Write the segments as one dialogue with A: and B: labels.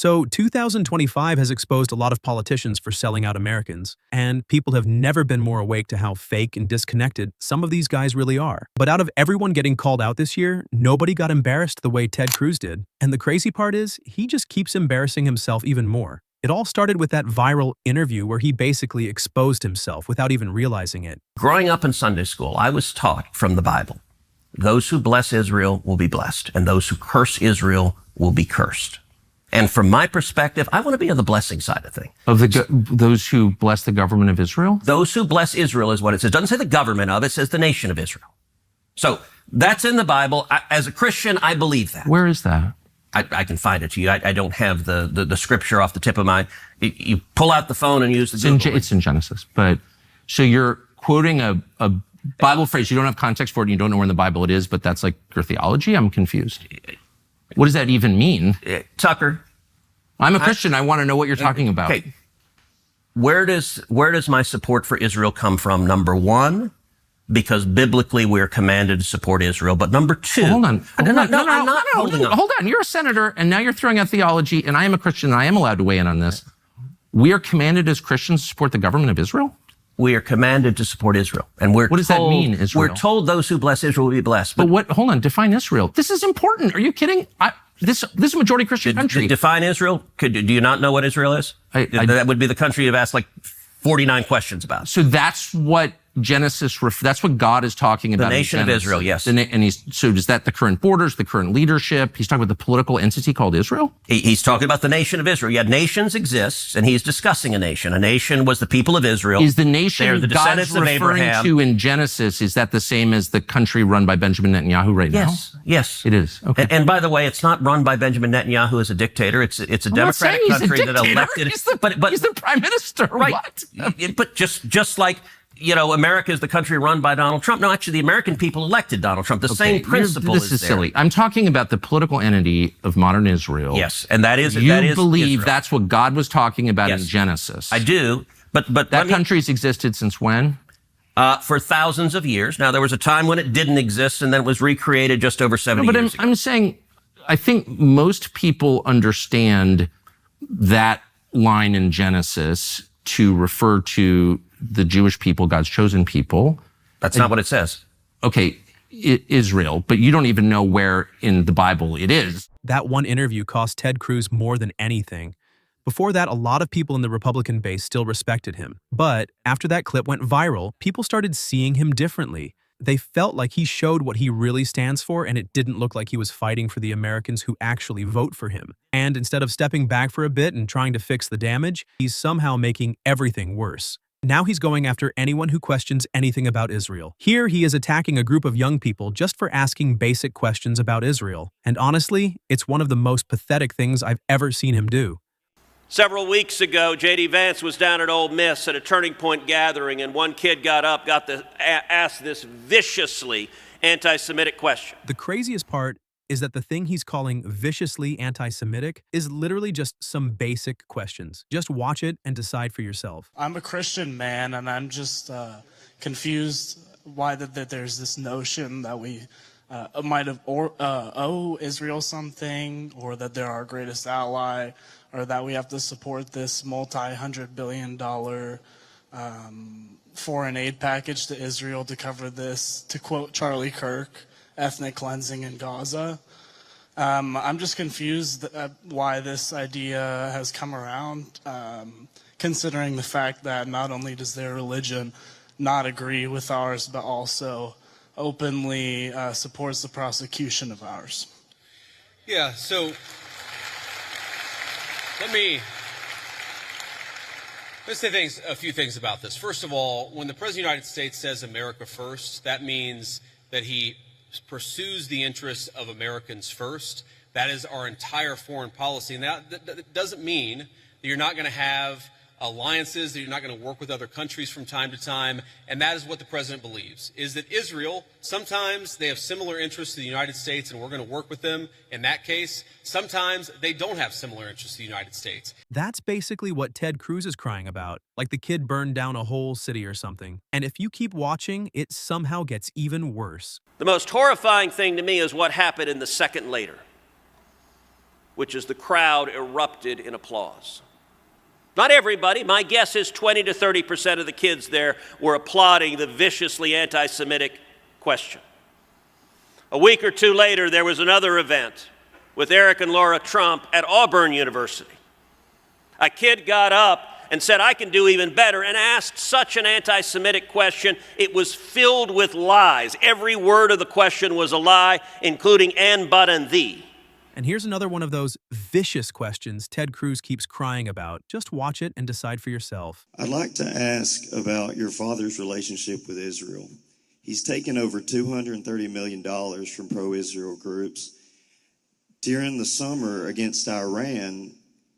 A: So 2025 has exposed a lot of politicians for selling out Americans, and people have never been more awake to how fake and disconnected some of these guys really are. But out of everyone getting called out this year, nobody got embarrassed the way Ted Cruz did. And the crazy part is, he just keeps embarrassing himself even more. It all started with that viral interview where he basically exposed himself without even realizing it.
B: Growing up in Sunday school, I was taught from the Bible, those who bless Israel will be blessed, and those who curse Israel will be cursed. And from my perspective, I want to be on the blessing side of things.
C: Of those who bless the government of Israel?
B: Those who bless Israel is what it says. It doesn't say the government of, it says the nation of Israel. So that's in the Bible. As a Christian, I believe that.
C: Where is that?
B: I can find it to you. I don't have the scripture off the tip of my, you pull out the phone and use the Google.
C: It's in Genesis. But so you're quoting a Bible phrase. You don't have context for it and you don't know where in the Bible it is, but that's like your theology? I'm confused. What does that even mean?
B: Tucker.
C: I'm a Christian. I want to know what you're talking about.
B: Okay. Where does my support for Israel come from? Number one, because biblically we're commanded to support Israel. But number two,
C: hold on.
B: I'm not holding on.
C: Hold on. You're a senator and now you're throwing out theology and I am a Christian and I am allowed to weigh in on this. We are commanded as Christians to support the government of Israel?
B: We are commanded to support Israel. And what
C: does that mean, Israel?
B: We're told those who bless Israel will be blessed.
C: Hold on, define Israel. This is important. Are you kidding? This is a majority Christian country.
B: Define Israel? Do you not know what Israel is? That would be the country you've asked like 49 questions about.
C: So that's what Genesis, that's what God is talking about.
B: The nation of Israel, yes.
C: So is that the current borders, the current leadership? He's talking about the political entity called Israel?
B: He's talking about the nation of Israel. Yeah, nations exist, and he's discussing a nation. A nation was the people of Israel.
C: Is the nation
B: They're the
C: God's
B: descendants of
C: referring
B: Abraham.
C: to in Genesis, is that the same as the country run by Benjamin Netanyahu right now?
B: Yes.
C: It is. Okay.
B: And by the way, it's not run by Benjamin Netanyahu as a dictator. It's a democratic country that elected.
C: He's the prime minister.
B: Right.
C: What?
B: But just like, America is the country run by Donald Trump. No, actually, the American people elected Donald Trump. The same principle is there.
C: This is silly. I'm talking about the political entity of modern Israel.
B: Yes, and that is
C: You believe
B: Israel.
C: That's what God was talking about in Genesis.
B: I do, but
C: that country's existed since when?
B: For thousands of years. Now, there was a time when it didn't exist, and then it was recreated just over 70 years ago.
C: I'm saying, I think most people understand that line in Genesis to refer to the Jewish people, God's chosen people.
B: That's not what it says.
C: Okay, Israel, but you don't even know where in the Bible it is.
A: That one interview cost Ted Cruz more than anything. Before that, a lot of people in the Republican base still respected him. But after that clip went viral, people started seeing him differently. They felt like he showed what he really stands for, and it didn't look like he was fighting for the Americans who actually vote for him. And instead of stepping back for a bit and trying to fix the damage, he's somehow making everything worse. Now he's going after anyone who questions anything about Israel. Here he is attacking a group of young people just for asking basic questions about Israel. And honestly, it's one of the most pathetic things I've ever seen him do.
D: Several weeks ago, J.D. Vance was down at Ole Miss at a Turning Point gathering, and one kid got up, asked this viciously anti-Semitic question.
A: The craziest part is that the thing he's calling viciously anti-Semitic is literally just some basic questions. Just watch it and decide for yourself.
E: I'm a Christian man, and I'm just confused why that there's this notion that we might have owe Israel something, or that they're our greatest ally, or that we have to support this multi-hundred-billion-dollar foreign aid package to Israel to cover this, to quote Charlie Kirk, ethnic cleansing in Gaza. I'm just confused why this idea has come around, considering the fact that not only does their religion not agree with ours, but also openly supports the prosecution of ours.
F: Yeah, so let's say a few things about this. First of all, when the President of the United States says America first, that means that he pursues the interests of Americans first. That is our entire foreign policy. And that doesn't mean that you're not going to have alliances, that you're not going to work with other countries from time to time. And that is what the president believes, is that Israel, sometimes they have similar interests to the United States and we're going to work with them. In that case, sometimes they don't have similar interests to the United States.
A: That's basically what Ted Cruz is crying about, like the kid burned down a whole city or something. And if you keep watching, it somehow gets even worse.
D: The most horrifying thing to me is what happened in the second later. which is the crowd erupted in applause. Not everybody. My guess is 20 to 30% of the kids there were applauding the viciously anti-Semitic question. A week or two later, there was another event with Eric and Laura Trump at Auburn University. A kid got up and said, "I can do even better," and asked such an anti-Semitic question, it was filled with lies. Every word of the question was a lie, including and, but, and thee.
A: And here's another one of those vicious questions Ted Cruz keeps crying about. Just watch it and decide for yourself.
G: I'd like to ask about your father's relationship with Israel. He's taken over $230 million from pro-Israel groups. During the summer against Iran,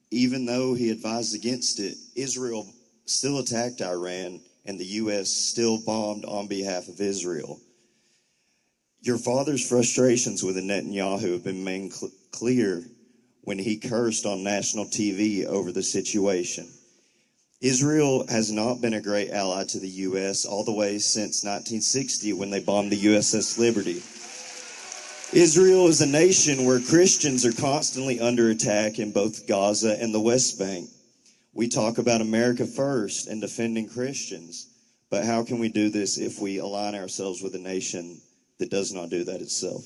G: even though he advised against it, Israel still attacked Iran, and the U.S. still bombed on behalf of Israel. Your father's frustrations with Netanyahu have been made clear when he cursed on national TV over the situation. Israel has not been a great ally to the U.S. all the way since 1960 when they bombed the USS Liberty. Israel is a nation where Christians are constantly under attack in both Gaza and the West Bank. We talk about America first and defending Christians, but how can we do this if we align ourselves with a nation that does not do that itself?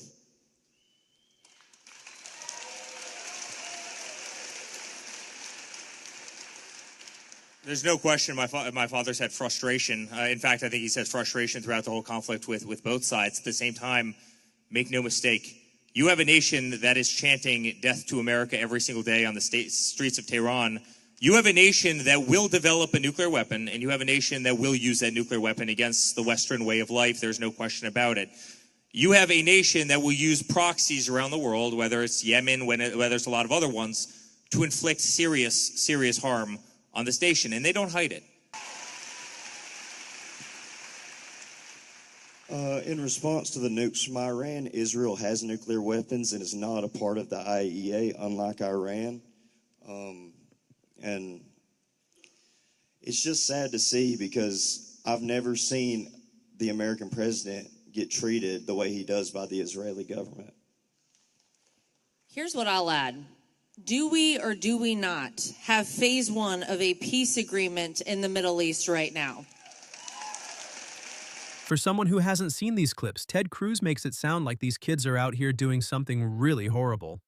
H: There's no question my father's had frustration. In fact, I think he's had frustration throughout the whole conflict with both sides. At the same time, make no mistake, you have a nation that is chanting death to America every single day on the streets of Tehran. You have a nation that will develop a nuclear weapon, and you have a nation that will use that nuclear weapon against the Western way of life. There's no question about it. You have a nation that will use proxies around the world, whether it's Yemen, whether it's a lot of other ones, to inflict serious harm on this nation, and they don't hide it.
G: In response to the nukes from Iran, Israel has nuclear weapons and is not a part of the IAEA, unlike Iran. And it's just sad to see, because I've never seen the American president get treated the way he does by the Israeli government.
I: Here's what I'll add. Do we or do we not have phase one of a peace agreement in the Middle East right now?
A: For someone who hasn't seen these clips, Ted Cruz makes it sound like these kids are out here doing something really horrible.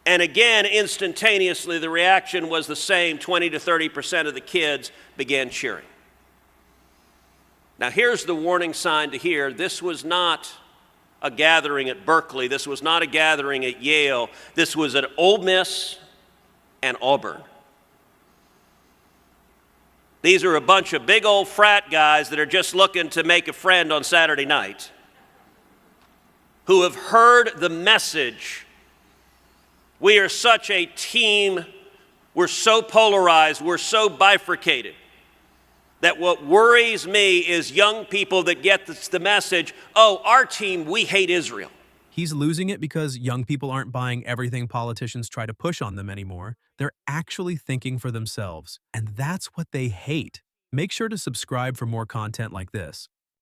D: And again, instantaneously, the reaction was the same. 20 to 30% of the kids began cheering. Now, here's the warning sign to hear. This was not a gathering at Berkeley. This was not a gathering at Yale. This was at Ole Miss and Auburn. These are a bunch of big old frat guys that are just looking to make a friend on Saturday night, who have heard the message. We are such a team. We're so polarized. We're so bifurcated that what worries me is young people that get the message, oh, our team, we hate Israel.
A: He's losing it because young people aren't buying everything politicians try to push on them anymore. They're actually thinking for themselves, and that's what they hate. Make sure to subscribe for more content like this.